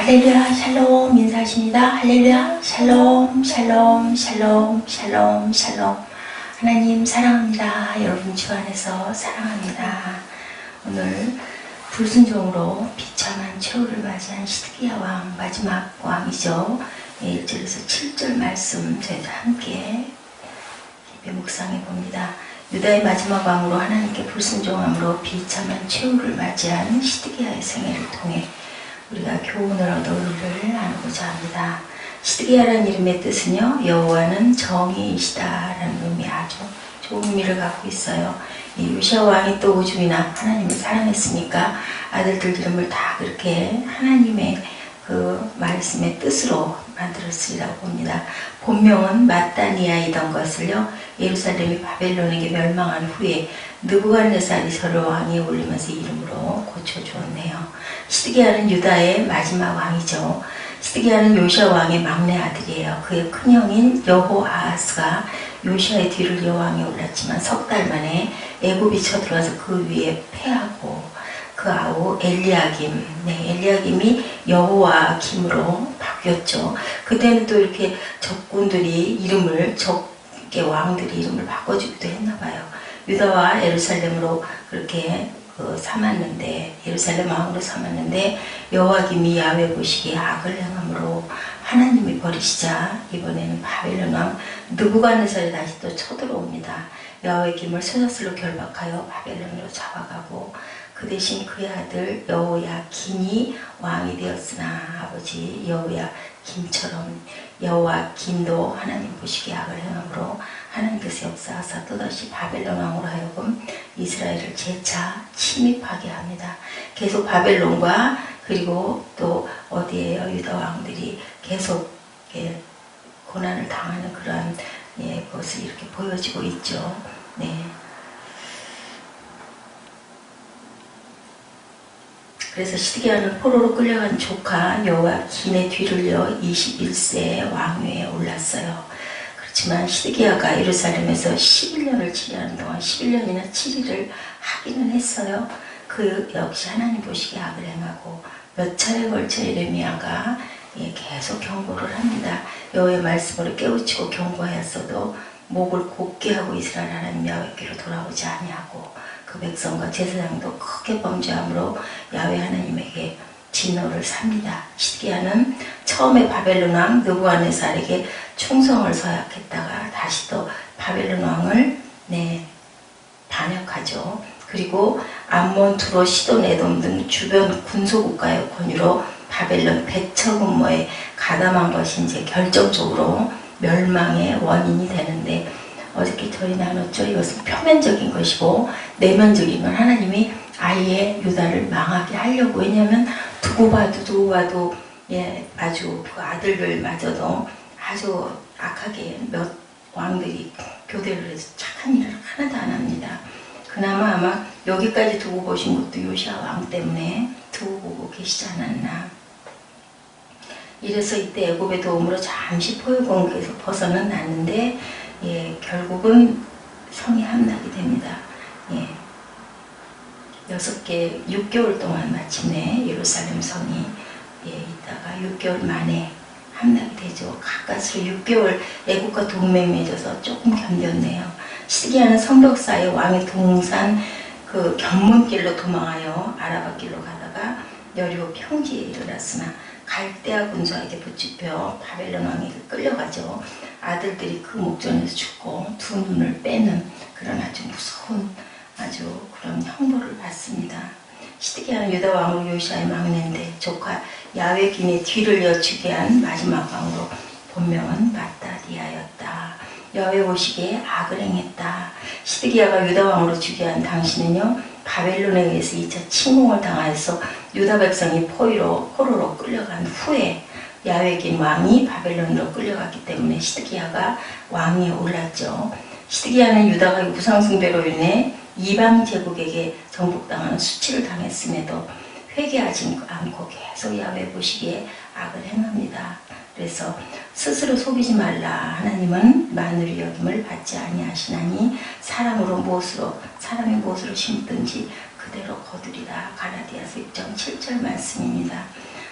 할렐루야 샬롬 인사하십니다. 할렐루야 샬롬 샬롬 샬롬 샬롬 샬롬. 하나님 사랑합니다. 여러분 주 안에서 사랑합니다. 오늘 불순종으로 비참한 최후를 맞이한 시드기야 왕, 마지막 왕이죠. 1절에서 7절 말씀 저희들 함께 깊이 묵상해 봅니다. 유다의 마지막 왕으로 하나님께 불순종함으로 비참한 최후를 맞이한 시드기야의 생애를 통해 우리가 교훈을 얻어 의를 나누고자 합니다. 시드기야라는 이름의 뜻은요, 여호와는 정의이시다라는 의미, 아주 좋은 의미를 갖고 있어요. 이 요시야 왕이 또 오죽이나 하나님을 사랑했으니까 아들들 이름을 다 그렇게 하나님의 그 말씀의 뜻으로 만들었으리라고 봅니다. 본명은 마따니아이던 것을요, 예루살렘이 바벨론에게 멸망한 후에 느부갓네살이 서로 왕위에 올리면서 이름으로 고쳐주었네요. 시드기야는 유다의 마지막 왕이죠. 시드기야는 요시야 왕의 막내 아들이에요. 그의 큰형인 여호아하스가 요시야의 뒤를 여왕에 올랐지만 석 달 만에 애굽이 쳐들어와서 그 위에 패하고 그 아우 엘리야김이 여호와김으로 바뀌었죠. 그때는 또 이렇게 적군들이 이름을 왕들이 이름을 바꿔주기도 했나봐요. 유다와 예루살렘으로 그렇게 삼았는데, 예루살렘 왕으로 삼았는데 여호와김이 야훼 보시기에 악을 행함으로 하나님이 버리시자 이번에는 바벨론 왕 느부갓네살이 다시 또 쳐들어옵니다. 야훼김을 쇠사슬로 결박하여 바벨론으로 잡아가고 그 대신 그의 아들 여호야긴이 왕이 되었으나 아버지 여호야김처럼 여호야긴도 하나님 보시기에 악을 행함으로 하나님께서 역사하사 또다시 바벨론 왕으로 하여금 이스라엘을 재차 침입하게 합니다. 계속 바벨론과 그리고 또 어디에요? 유다 왕들이 계속 고난을 당하는 그러한 것을 이렇게 보여지고 있죠. 네. 그래서 시드기야는 포로로 끌려간 조카 여호야긴의 뒤를 이어 21세 왕위에 올랐어요. 그렇지만 시드기야가 예루살렘에서 11년을 치리하는 동안 11년이나 7일을 하기는 했어요. 그 역시 하나님 보시기에 악을 행하고 몇 차례에 걸쳐 예레미야가 계속 경고를 합니다. 여호와의 말씀으로 깨우치고 경고하였어도 목을 곧게 하고 이스라엘 하나님 야훼께로 돌아오지 아니하고 그 백성과 제사장도 크게 범죄함으로 야훼 하나님에게 진노를 삽니다. 시드기야는 처음에 바벨론 왕 느부갓네살에게 충성을 서약했다가 다시 또 바벨론 왕을 반역하죠. 그리고 암몬, 두로, 시돈, 에돔 등 주변 군소국가의 권유로 바벨론 백처근모에 가담한 것이 이제 결정적으로 멸망의 원인이 되는데, 어저께 저희 나눴죠. 이것은 표면적인 것이고 내면적인 건 하나님이 아예 유다를 망하게 하려고. 왜냐하면 두고 봐도 아주 그 아들들마저도 아주 악하게 몇 왕들이 교대를 해서 착한 일을 하나도 안 합니다. 그나마 아마 여기까지 두고 보신 것도 요시야 왕 때문에 두고 보고 계시지 않았나. 이래서 이때 애굽의 도움으로 잠시 포효공국에서 벗어는 났는데 결국은 성이 함락이 됩니다. 6개월 동안 마침내 예루살렘 성이 있다가 6개월 만에 함락이 되죠. 가까스로 6개월 애국과 동맹 맺어서 조금 견뎠네요. 시드기야는 성벽 사이 왕의 동산 그 견문길로 도망하여 아라바길로 가다가 여리고 평지에 이르렀으나 갈대아 군사에게 붙잡혀 바벨론 왕에게 끌려가죠. 아들들이 그 목전에서 죽고 두 눈을 빼는 그런 아주 무서운 그런 형벌을 받습니다. 시드기야는 유다 왕으로 요시야의 막내인데 조카 야훼김의 뒤를 이어 죽게 한 마지막 왕으로 본명은 마따니아였다. 야훼 보시기에 악을 행했다. 시드기야가 유다 왕으로 죽게 한 당시는요, 바벨론에 의해서 2차 침공을 당하여서 유다 백성이 포로로 끌려간 후에 야훼긴 왕이 바벨론으로 끌려갔기 때문에 시드기야가 왕위에 올랐죠. 시드기야는 유다가 우상숭배로 인해 이방 제국에게 정복당하는 수치를 당했음에도 회개하지 않고 계속 야훼 보시기에 악을 행합니다. 그래서 스스로 속이지 말라. 하나님은 만유리 여김을 받지 아니하시나니 사람의 무엇으로 심든지 그대로 거두리라. 갈라디아서 6장 7절 말씀입니다.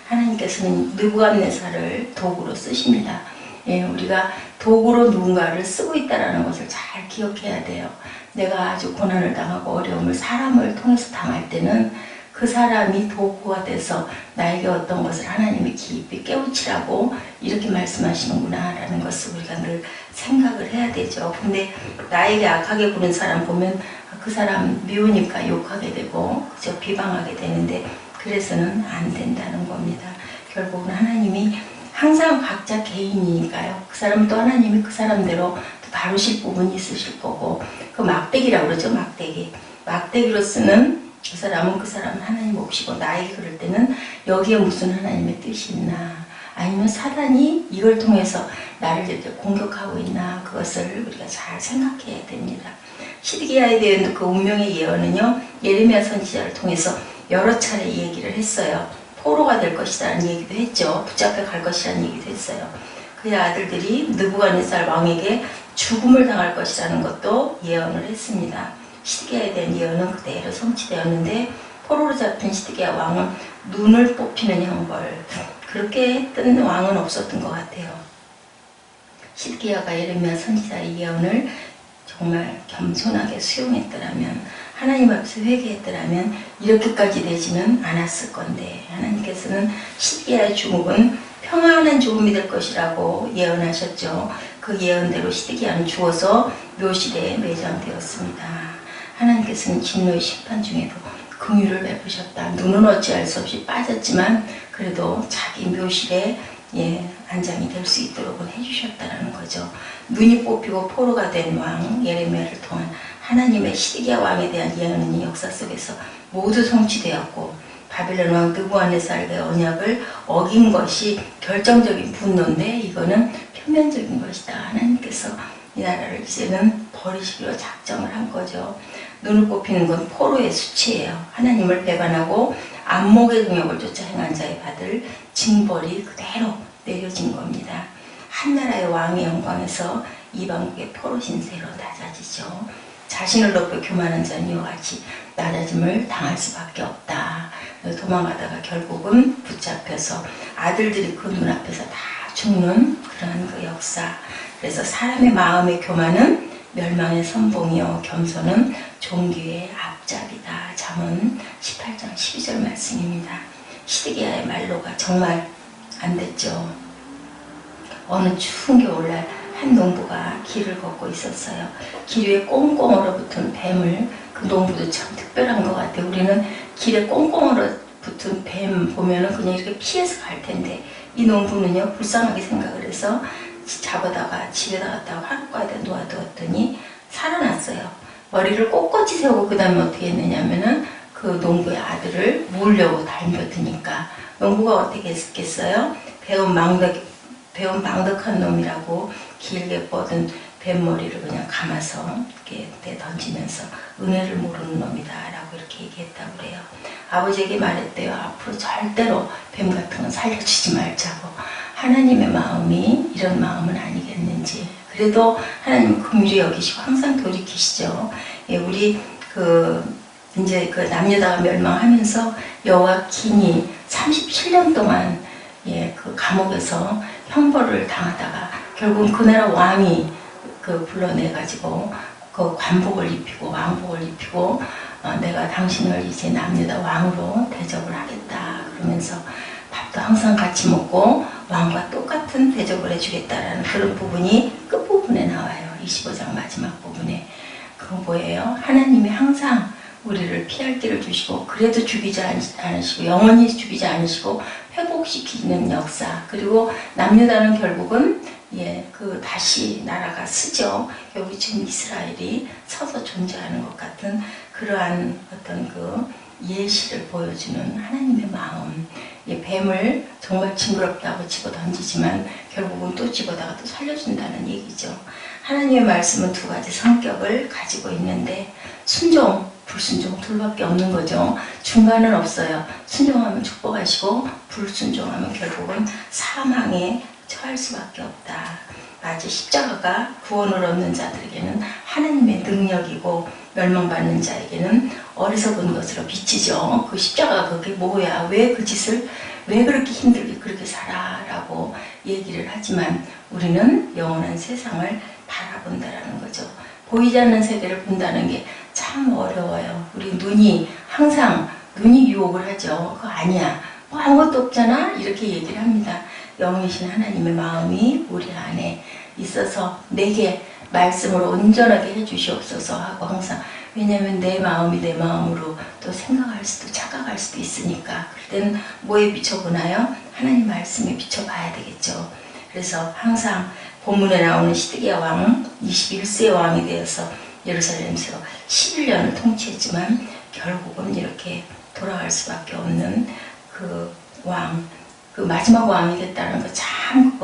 하나님께서는 느부갓네살을 도구로 쓰십니다. 예, 우리가 도구로 누군가를 쓰고 있다는 것을 잘 기억해야 돼요. 내가 아주 고난을 당하고 어려움을 사람을 통해서 당할 때는 그 사람이 도구가 돼서 나에게 어떤 것을 하나님이 깊이 깨우치라고 이렇게 말씀하시는구나 라는 것을 우리가 늘 생각을 해야 되죠. 근데 나에게 악하게 구는 사람 보면 그 사람 미우니까 욕하게 되고 그저 비방하게 되는데 그래서는 안 된다는 겁니다. 결국은 하나님이 항상 각자 개인이니까요. 그 사람은 또 하나님이 그 사람대로 또 다루실 부분이 있으실 거고, 그 막대기라고 그러죠. 막대기. 막대기로 쓰는 그 사람은 하나님 몫이고, 나에게 그럴 때는 여기에 무슨 하나님의 뜻이 있나, 아니면 사단이 이걸 통해서 나를 이렇게 공격하고 있나, 그것을 우리가 잘 생각해야 됩니다. 시드기야에 대한 그 운명의 예언은요, 예레미야 선지자를 통해서 여러 차례 얘기를 했어요. 포로가 될 것이라는 얘기도 했죠. 붙잡혀 갈 것이라는 얘기도 했어요. 그의 아들들이 느부갓네살 왕에게 죽음을 당할 것이라는 것도 예언을 했습니다. 시드기야에 대한 예언은 그대로 성취되었는데, 포로로 잡힌 시드기야 왕은 눈을 뽑히는 형벌, 그렇게 했던 왕은 없었던 것 같아요. 시드기야가 예레미야 선지자의 예언을 정말 겸손하게 수용했더라면, 하나님 앞에서 회개했더라면 이렇게까지 되지는 않았을 건데, 하나님께서는 시드기야의 죽음은 평안한 죽음이 될 것이라고 예언하셨죠. 그 예언대로 시드기야는 죽어서 묘실에 매장되었습니다. 하나님께서는 진노의 심판 중에도 긍휼을 베푸셨다. 눈은 어찌할 수 없이 빠졌지만 그래도 자기 묘실에 안장이 될 수 있도록 해주셨다는 거죠. 눈이 뽑히고 포로가 된 왕 예레미야를 통한 하나님의 시드기야 왕에 대한 예언은 역사 속에서 모두 성취되었고, 바벨론 왕 느부갓네살의 언약을 어긴 것이 결정적인 분노인데, 이거는 표면적인 것이다. 하나님께서 이 나라를 이제는 버리시기로 작정을 한 거죠. 눈을 뽑히는 건 포로의 수치예요. 하나님을 배반하고 안목의 능력을 쫓아 행한 자에 받을 징벌이 그대로 내려진 겁니다. 한 나라의 왕의 영광에서 이방국의 포로 신세로 낮아지죠. 자신을 높여 교만한 자는 이와 같이 낮아짐을 당할 수밖에 없다. 도망가다가 결국은 붙잡혀서 아들들이 그 눈앞에서 다 죽는 그런 그 역사. 그래서 사람의 마음의 교만은 멸망의 선봉이요, 겸손은 존귀의 앞잡이다. 잠언 18장 12절 말씀입니다. 시드기야의 말로가 정말 안 됐죠. 어느 추운 겨울날 한 농부가 길을 걷고 있었어요. 길 위에 꽁꽁 얼어붙은 뱀을, 그 농부도 참 특별한 것 같아요. 우리는 길에 꽁꽁 얼어붙은 뱀 보면은 그냥 이렇게 피해서 갈 텐데, 이 농부는요, 불쌍하게 생각을 해서 잡아다가 집에다 갖다가 화롯가에다 놓아두었더니 살아났어요. 머리를 꼿꼿이 세우고 그 다음에 어떻게 했느냐면은 그 농부의 아들을 물려고 달며드니까 농부가 어떻게 했겠어요? 배운 망덕한 놈이라고 길게 뻗은 뱀머리를 그냥 감아서 이렇게 던지면서 은혜를 모르는 놈이다 라고 이렇게 얘기했다고 그래요. 아버지에게 말했대요. 앞으로 절대로 뱀 같은 건 살려주지 말자고. 하나님의 마음이 이런 마음은 아니겠는지. 그래도 하나님은 긍휼히 여기시고 항상 돌이키시죠. 우리 이제 남유다가 멸망하면서 여호야킨이 37년 동안 그 감옥에서 형벌을 당하다가 결국은 그 나라 왕이 불러내가지고 그 관복을 입히고 왕복을 입히고 내가 당신을 이제 남유다 왕으로 대접을 하겠다 그러면서 밥도 항상 같이 먹고 왕과 똑같은 대접을 해주겠다라는 그런 부분이 끝부분에 나와요. 25장 마지막 부분에. 그거 뭐예요? 하나님이 항상 우리를 피할 길을 주시고 그래도 죽이지 않으시고 영원히 죽이지 않으시고 회복시키는 역사. 그리고 남유다는 결국은 다시 나라가 쓰죠. 여기 지금 이스라엘이 서서 존재하는 것 같은 그러한 어떤 그 예시를 보여주는 하나님의 마음. 뱀을 정말 징그럽다고 집어 던지지만 결국은 또 집어다가 또 살려준다는 얘기죠. 하나님의 말씀은 두 가지 성격을 가지고 있는데 순종, 불순종 둘밖에 없는 거죠. 중간은 없어요. 순종하면 축복하시고 불순종하면 결국은 사망에 처할 수밖에 없다. 마치 십자가가 구원을 얻는 자들에게는 하나님의 능력이고 멸망받는 자에게는 어리석은 것으로 비치죠. 그 십자가가 그게 뭐야? 왜 그 짓을 왜 그렇게 힘들게 그렇게 살아? 라고 얘기를 하지만 우리는 영원한 세상을 바라본다라는 거죠. 보이지 않는 세계를 본다는 게 참 어려워요. 우리 눈이 항상 눈이 유혹을 하죠. 그거 아니야. 뭐 아무것도 없잖아? 이렇게 얘기를 합니다. 영이신 하나님의 마음이 우리 안에 있어서 내게 말씀을 온전하게 해주시옵소서 하고 항상, 왜냐면 내 마음이 내 마음으로 또 생각할 수도 착각할 수도 있으니까 그럴 때는 뭐에 비춰보나요? 하나님 말씀에 비춰봐야 되겠죠. 그래서 항상 본문에 나오는 시드기야 왕 21세의 왕이 되어서 예루살렘에서 11년을 통치했지만 결국은 이렇게 돌아갈 수밖에 없는 그 왕, 그 마지막 왕이 됐다는 거 참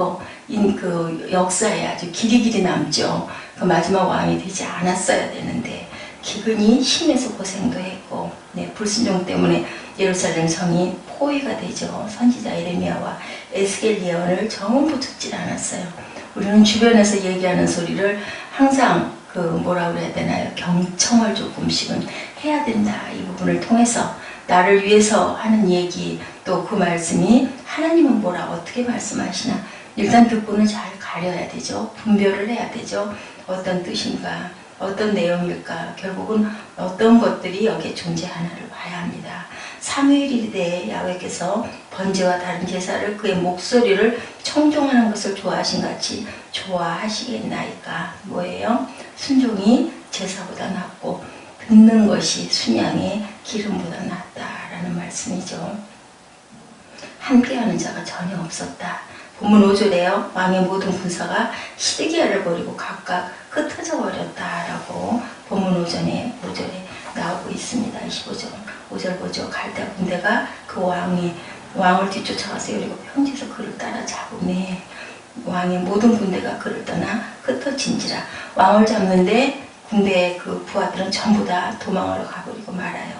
그 역사에 아주 길이 남죠. 그 마지막 왕이 되지 않았어야 되는데 기근이 심해서 고생도 했고, 불순종 때문에 예루살렘 성이 포위가 되죠. 선지자 예레미야와 에스겔 예언을 전부 듣질 않았어요. 우리는 주변에서 얘기하는 소리를 항상 뭐라 그래야 되나요? 경청을 조금씩은 해야 된다. 이 부분을 통해서 나를 위해서 하는 얘기, 또 그 말씀이 하나님은 뭐라 어떻게 말씀하시나 일단 듣고는 잘 가려야 되죠. 분별을 해야 되죠. 어떤 뜻인가, 어떤 내용일까, 결국은 어떤 것들이 여기에 존재하나를 봐야 합니다. 사무엘 이르되 야훼께서 번제와 다른 제사를 그의 목소리를 청종하는 것을 좋아하신 같이 좋아하시겠나이까. 뭐예요? 순종이 제사보다 낫고 듣는 것이 순양의 기름보다 낫다라는 말씀이죠. 함께하는 자가 전혀 없었다. 본문 5절에요. 왕의 모든 군사가 시드기야를 버리고 각각 흩어져 버렸다라고 본문 5절에 나오고 있습니다. 25절 5절 보죠. 갈대 군대가 그 왕을 뒤쫓아가서 그리고 평지에서 그를 따라잡으매 왕의 모든 군대가 그를 떠나 흩어진지라. 왕을 잡는데 군대의 그 부하들은 전부 다 도망하러 가버리고 말아요.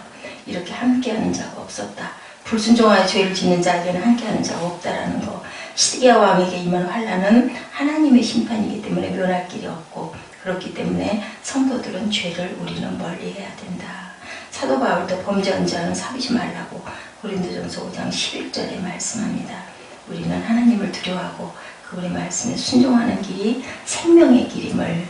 이렇게 함께하는 자가 없었다. 불순종하여 죄를 짓는 자에게는 함께하는 자가 없다라는 거. 시드기야 왕에게 임한 환난은 하나님의 심판이기 때문에 면할 길이 없고, 그렇기 때문에 성도들은 죄를 우리는 멀리해야 된다. 사도 바울도 범죄한 자는 사귀지 말라고 고린도전서 5장 11절에 말씀합니다. 우리는 하나님을 두려워하고 그분의 말씀에 순종하는 길이 생명의 길임을,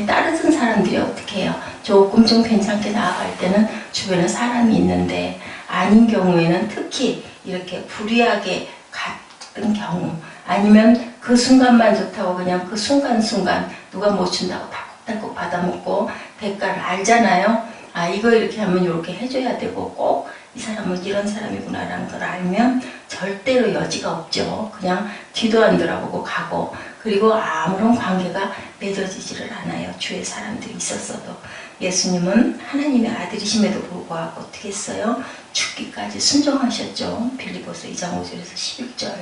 따르던 사람들이 어떻게 해요? 조금 좀 괜찮게 나아갈 때는 주변에 사람이 있는데, 아닌 경우에는 특히 이렇게 불의하게 갔던 경우, 아니면 그 순간만 좋다고 그냥 그 순간순간 누가 못 준다고 달컥달컥 받아먹고 대가를 알잖아요. 아, 이거 이렇게 하면 이렇게 해줘야 되고, 꼭 이 사람은 이런 사람이구나라는 걸 알면 절대로 여지가 없죠. 그냥 뒤도 안 돌아보고 가고, 그리고 아무런 관계가 맺어지지를 않아요. 주의 사람들이 있었어도. 예수님은 하나님의 아들이심에도 불구하고 어떻게 했어요? 죽기까지 순종하셨죠. 빌립보서 2장 5절에서 11절,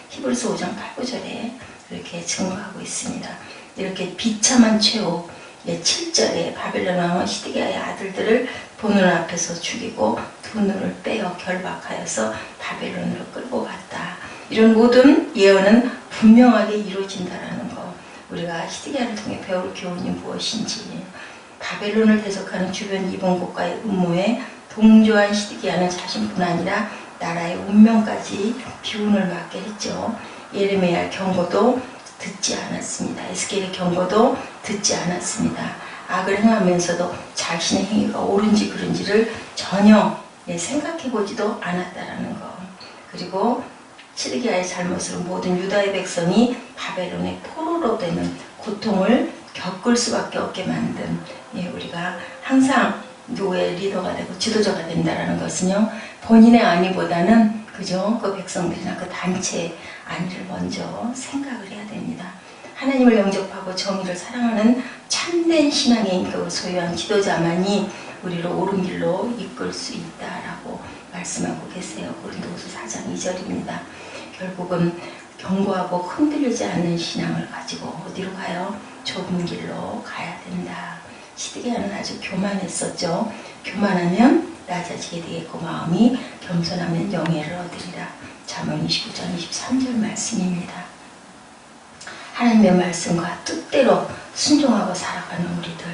히브리서 5장 8, 9절에 이렇게 증거하고 있습니다. 이렇게 비참한 최후 7절에 바벨론 왕은 시드기야의 아들들을 보는 앞에서 죽이고 두 눈을 빼어 결박하여서 바벨론으로 끌고 갔다. 이런 모든 예언은 분명하게 이루어진다라는 거. 우리가 시드기야를 통해 배울 교훈이 무엇인지, 바벨론을 대적하는 주변 이방 국가의 음모에 동조한 시드기야는 자신뿐 아니라 나라의 운명까지 비운을 맞게 했죠. 예레미야의 경고도 듣지 않았습니다. 에스겔의 경고도 듣지 않았습니다. 악을 행하면서도 자신의 행위가 옳은지 그른지를 전혀 생각해보지도 않았다라는 거. 그리고 시드기야의 잘못으로 모든 유다의 백성이 바벨론의 포로로 되는 고통을 겪을 수밖에 없게 만든, 우리가 항상 누구의 리더가 되고 지도자가 된다는 것은요, 본인의 안위보다는 그죠? 그 백성들이나 그 단체의 안위를 먼저 생각을 해야 됩니다. 하나님을 영접하고 정의를 사랑하는 참된 신앙의 인격을 소유한 지도자만이 우리를 옳은 길로 이끌 수 있다라고 말씀하고 계세요. 고린도후서 4장 2절입니다. 결국은 견고하고 흔들리지 않는 신앙을 가지고 어디로 가요? 좁은 길로 가야 된다. 시드기야는 아주 교만했었죠. 교만하면 낮아지게 되겠고 마음이 겸손하면 영예를 얻으리라. 잠언 29장 23절 말씀입니다. 하나님의 말씀과 뜻대로 순종하고 살아가는 우리들,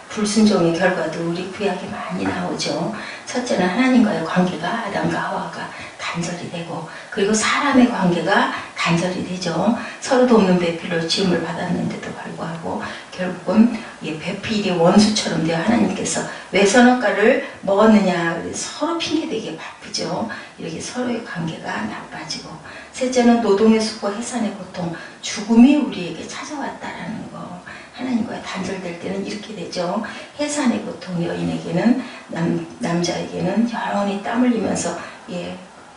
불순종의 결과도 우리 구약에 많이 나오죠. 첫째는 하나님과의 관계가 아담과 하와가 단절이 되고, 그리고 사람의 관계가 단절이 되죠. 서로 돕는 배필로 지음을 받았는데도 불구하고 결국은 배필이 원수처럼 되어 하나님께서 왜 선악과를 먹었느냐, 서로 핑계대기에 바쁘죠. 이렇게 서로의 관계가 나빠지고, 셋째는 노동의 수고, 해산의 고통, 죽음이 우리에게 찾아왔다라는 거. 하나님과 단절될 때는 이렇게 되죠. 해산의 고통, 여인에게는, 남자에게는 영원히 땀 흘리면서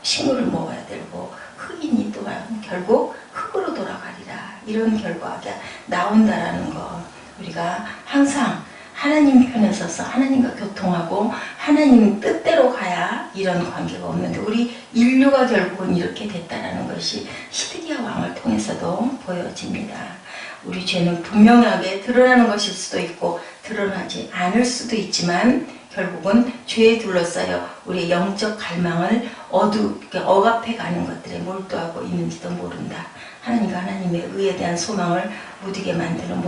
식물을 먹어야 되고, 흑인이 또한 결국 흙으로 돌아가리라, 이런 결과가 나온다라는 거. 우리가 항상 하나님 편에 서서 하나님과 교통하고 하나님 뜻대로 가야 이런 관계가 없는데, 우리 인류가 결국은 이렇게 됐다라는 것이 시드기야 왕을 통해서도 보여집니다. 우리 죄는 분명하게 드러나는 것일 수도 있고 드러나지 않을 수도 있지만, 결국은 죄에 둘러싸여 우리의 영적 갈망을 억압해 가는 것들에 몰두하고 있는지도 모른다. 하나님과 하나님의 의에 대한 소망을 무디게 만드는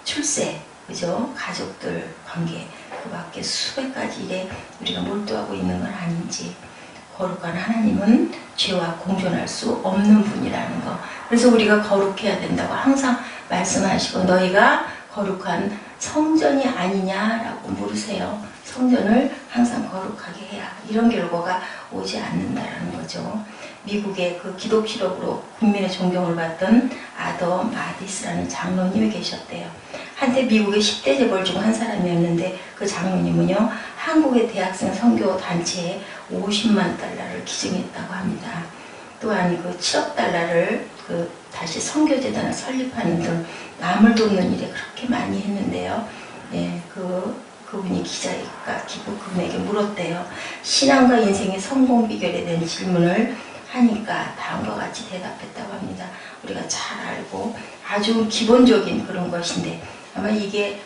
출세, 그죠? 가족들 관계, 그 밖에 수백 가지 일에 우리가 몰두하고 있는 건 아닌지. 거룩한 하나님은 죄와 공존할 수 없는 분이라는 거. 그래서 우리가 거룩해야 된다고 항상 말씀하시고, 너희가 거룩한 성전이 아니냐라고 물으세요. 성전을 항상 거룩하게 해야 이런 결과가 오지 않는다라는 거죠. 미국의 그 기독실업으로 국민의 존경을 받던 아더 마디스라는 장로님이 계셨대요. 한때 미국의 10대 재벌 중 한 사람이었는데, 그 장로님은요, 한국의 대학생 선교 단체에 50만 달러를 기증했다고 합니다. 또한 그 7억 달러를 다시 선교재단을 설립하는 등 남을 돕는 일에 그렇게 많이 했는데요. 그분이 기자가 기부 금액에 물었대요. 신앙과 인생의 성공 비결에 대한 질문을 하니까 다음과 같이 대답했다고 합니다. 우리가 잘 알고 아주 기본적인 그런 것인데, 아마 이게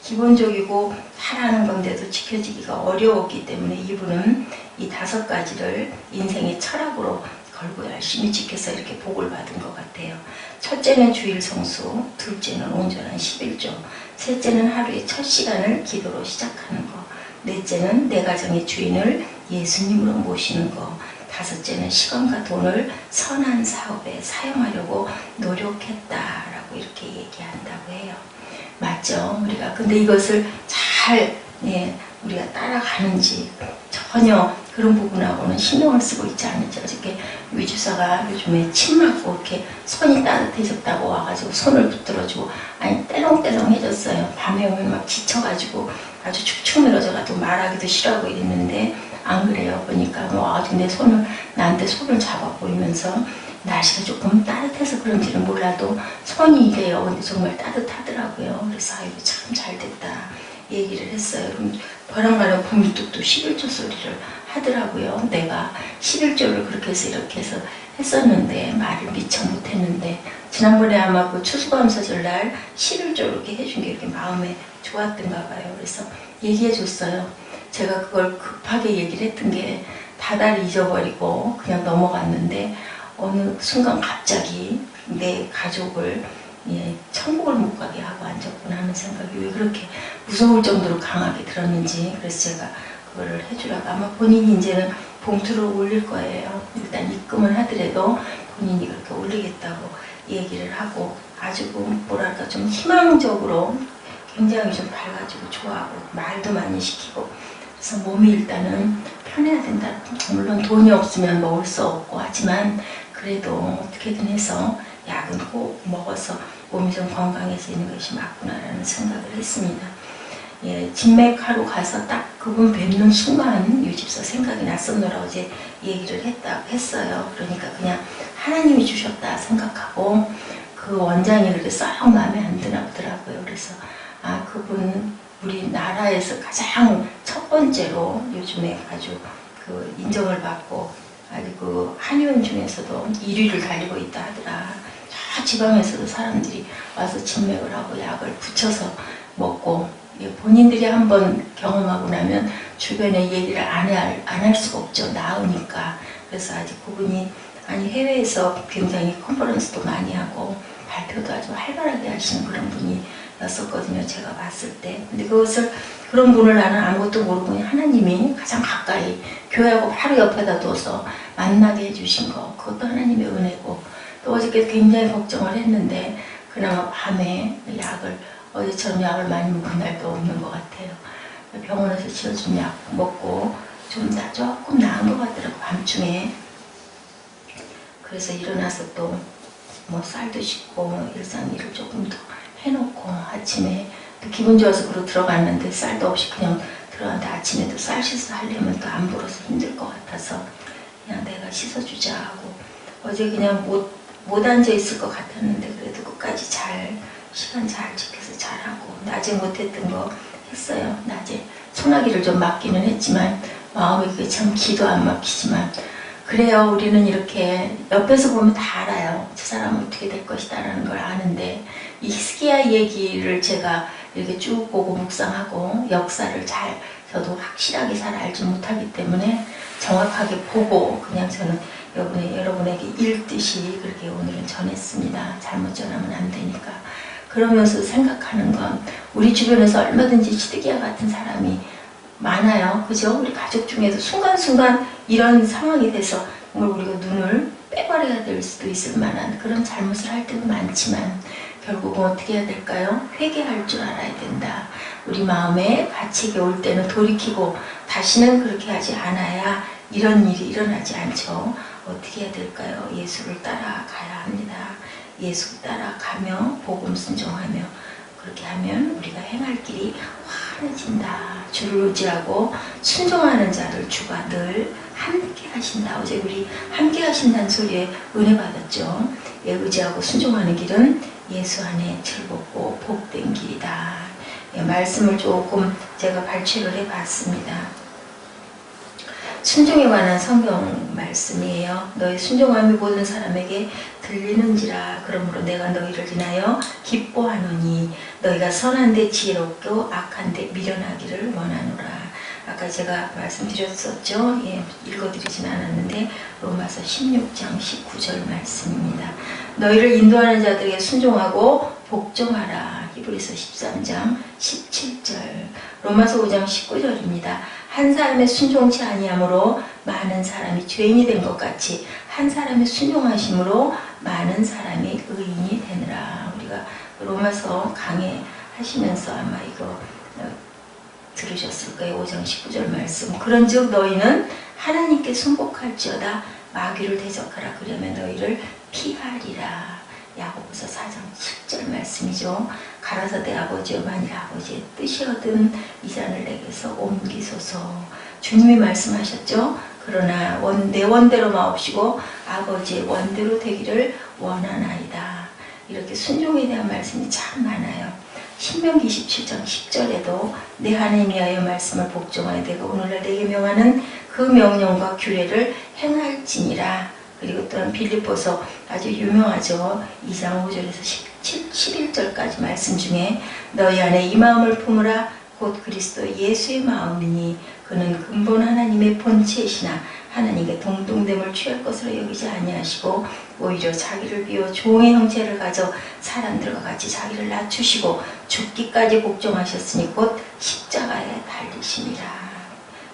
기본적이고 잘하는 건데도 지켜지기가 어려웠기 때문에 이분은 이 5가지를 인생의 철학으로 걸고 열심히 지켜서 이렇게 복을 받은 것 같아요. 첫째는 주일 성수, 둘째는 온전한 11조, 셋째는 하루의 첫 시간을 기도로 시작하는 거, 넷째는 내 가정의 주인을 예수님으로 모시는 거, 다섯째는 시간과 돈을 선한 사업에 사용하려고 노력했다라고 이렇게 얘기한다고 해요. 맞죠? 우리가 근데 이것을 잘 우리가 따라가는지, 전혀 그런 부분하고는 신경을 쓰고 있지 않은지. 어저께 위주사가 요즘에 침 맞고 이렇게 손이 따뜻해졌다고 와가지고 손을 붙들어주고, 아니 떼렁떼렁 해졌어요. 밤에 오면 막 지쳐가지고 아주 축축 늘어져가지고 말하기도 싫어하고 이랬는데, 안 그래요. 보니까 와가지고 나한테 손을 잡아 보이면서, 날씨가 조금 따뜻해서 그런지는 몰라도 손이 이래요. 근데 정말 따뜻하더라고요. 그래서 아이고 참 잘됐다 얘기를 했어요. 그럼 벼랑가는 봄이뚝뚝 11조 소리를 하더라고요. 내가 11조를 그렇게 해서 이렇게 해서 했었는데 말을 미처 못했는데, 지난번에 아마 그 추수감사절 날 11조 이렇게 해준 게 이렇게 마음에 좋았던가 봐요. 그래서 얘기해 줬어요. 제가 그걸 급하게 얘기를 했던 게 다달 잊어버리고 그냥 넘어갔는데, 어느 순간 갑자기 내 가족을 천국을 못 가게 하고 앉았구나 하는 생각이 왜 그렇게 무서울 정도로 강하게 들었는지, 그래서 제가 그거를 해주라고. 아마 본인이 이제는 봉투를 올릴 거예요. 일단 입금을 하더라도 본인이 그렇게 올리겠다고 얘기를 하고, 아주 뭐랄까 좀 희망적으로 굉장히 좀 밝아지고 좋아하고 말도 많이 시키고, 그래서 몸이 일단은 편해야 된다. 물론 돈이 없으면 먹을 수 없고 하지만 그래도 어떻게든 해서 약은 꼭 먹어서 몸이 좀 건강해지는 것이 맞구나라는 생각을 했습니다. 진맥하러 가서 딱 그분 뵙는 순간 유집사 생각이 났었노라 어제 얘기를 했어요. 그러니까 그냥 하나님이 주셨다 생각하고, 그 원장이 그렇게 썩 마음에 안 드나 보더라고요. 그래서 그분 우리나라에서 가장 첫 번째로 요즘에 아주 그 인정을 받고, 아주 그 한의원 중에서도 1위를 달리고 있다 하더라. 저 지방에서도 사람들이 와서 진맥을 하고 약을 붙여서 먹고, 본인들이 한번 경험하고 나면 주변에 얘기를 안 할 수가 없죠. 나으니까. 그래서 아직 그분이 해외에서 굉장히 컨퍼런스도 많이 하고 발표도 아주 활발하게 하시는 그런 분이 분이었었거든요. 제가 봤을 때. 근데 그런 분을 나는 아무것도 모르고 하나님이 가장 가까이 교회하고 바로 옆에다 둬서 만나게 해주신 거, 그것도 하나님의 은혜고, 또 어저께 굉장히 걱정을 했는데 그나마 밤에 어제처럼 약을 많이 먹은 날도 없는 것 같아요. 병원에서 지어준 약 먹고 조금 나은 것 같더라고, 밤중에. 그래서 일어나서 또 뭐 쌀도 씻고 일상 일을 조금 더 해놓고 아침에 또 기분 좋아서 그러고 들어갔는데 쌀도 없이 그냥 들어갔는데 아침에도 쌀 씻어 하려면 또 안 불어서 힘들 것 같아서 그냥 내가 씻어주자 하고 어제 그냥 못 앉아 있을 것 같았는데 그래도 끝까지 시간 잘 지켜서 잘하고 낮에 못했던 거 했어요. 낮에 소나기를 좀 맞기는 했지만 마음이 그게 참 기도 안 막히지만 그래요. 우리는 이렇게 옆에서 보면 다 알아요. 저 사람은 어떻게 될 것이다 라는 걸 아는데 이 히스기야 얘기를 제가 이렇게 쭉 보고 묵상하고 역사를 저도 확실하게 잘 알지 못하기 때문에 정확하게 보고 그냥 저는 여러분에게 읽듯이 그렇게 오늘은 전했습니다. 잘못 전하면 안 되니까. 그러면서 생각하는 건 우리 주변에서 얼마든지 히스기야 같은 사람이 많아요. 그죠? 우리 가족 중에도 순간순간 이런 상황이 돼서 정말 우리가 눈을 빼버려야 될 수도 있을 만한 그런 잘못을 할 때도 많지만 결국은 어떻게 해야 될까요? 회개할 줄 알아야 된다. 우리 마음에 가책이 올 때는 돌이키고 다시는 그렇게 하지 않아야 이런 일이 일어나지 않죠. 어떻게 해야 될까요? 예수를 따라가야 합니다. 예수 따라가며 복음 순종하며 그렇게 하면 우리가 행할 길이 환해진다. 주를 의지하고 순종하는 자를 주가 늘 함께 하신다. 어제 우리 함께 하신다는 소리에 은혜 받았죠. 예, 의지하고 순종하는 길은 예수 안에 즐겁고 복된 길이다. 예, 말씀을 조금 제가 발췌를 해봤습니다. 순종에 관한 성경 말씀이에요. 너희 순종함이 모든 사람에게 들리는지라. 그러므로 내가 너희를 인하여 기뻐하노니 너희가 선한데 지혜롭고 악한데 미련하기를 원하노라. 아까 제가 말씀드렸었죠. 예, 읽어드리진 않았는데 로마서 16장 19절 말씀입니다. 너희를 인도하는 자들에게 순종하고 복종하라. 히브리서 13장 17절, 로마서 5장 19절입니다. 한 사람의 순종치 아니함으로 많은 사람이 죄인이 된 것 같이 한 사람의 순종하심으로 많은 사람이 의인이 되느라. 우리가 로마서 강해하시면서 아마 이거 들으셨을 거예요. 5장 19절 말씀. 그런즉 너희는 하나님께 순복할지어다 마귀를 대적하라. 그러면 너희를 피하리라. 야고보서 4장 7절 말씀이죠. 가라사대 아버지여 만일 아버지의 뜻이거든 이 잔을 내게서 옮기소서. 주님이 말씀하셨죠. 그러나 내 원대로 마옵시고 아버지의 원대로 되기를 원하나이다. 이렇게 순종에 대한 말씀이 참 많아요. 신명기 27장 10절에도 내 하나님이여 말씀을 복종하여 내가 오늘날 내게 명하는 그 명령과 규례를 행할지니라. 그리고 또한 빌립보서 아주 유명하죠. 2장 5절에서 11절까지 말씀 중에 너희 안에 이 마음을 품으라. 곧 그리스도 예수의 마음이니 그는 근본 하나님의 본체이시나 하나님께 동등됨을 취할 것으로 여기지 아니하시고 오히려 자기를 비워 종의 형체를 가져 사람들과 같이 자기를 낮추시고 죽기까지 복종하셨으니 곧 십자가에 달리심이라.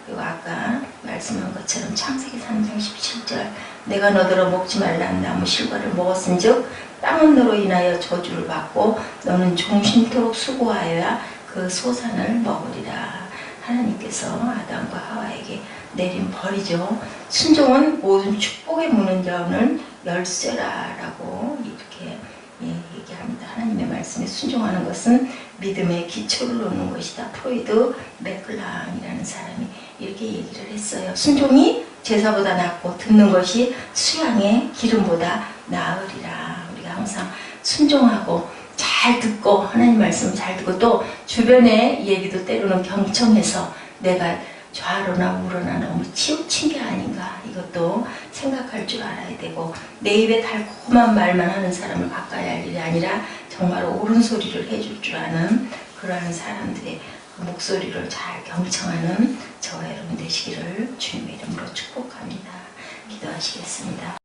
그리고 아까 말씀한 것처럼 창세기 3장 17절 내가 너더러 먹지 말라는 나무 실과를 먹었은즉 땅은 너로 인하여 저주를 받고 너는 종신토록 수고하여야 그 소산을 먹으리라. 하나님께서 아담과 하와에게 내린 벌이죠. 순종은 모든 축복의 문을 여는 열쇠라라고 이렇게 얘기합니다. 하나님의 말씀에 순종하는 것은 믿음의 기초를 놓는 것이다. 프로이드 맥클란이라는 사람이 이렇게 얘기를 했어요. 순종이 제사보다 낫고 듣는 것이 수양의 기름보다 나으리라. 우리가 항상 순종하고 잘 듣고 하나님 말씀 잘 듣고 또 주변의 얘기도 때로는 경청해서 내가 좌로나 우로나 너무 치우친 게 아닌가 이것도 생각할 줄 알아야 되고 내 입에 달콤한 말만 하는 사람을 바꿔야 할 일이 아니라 정말 옳은 소리를 해줄 줄 아는 그러한 사람들의 그 목소리를 잘 경청하는 저와 여러분 되시기를 주님의 이름으로 축복합니다. 기도하시겠습니다.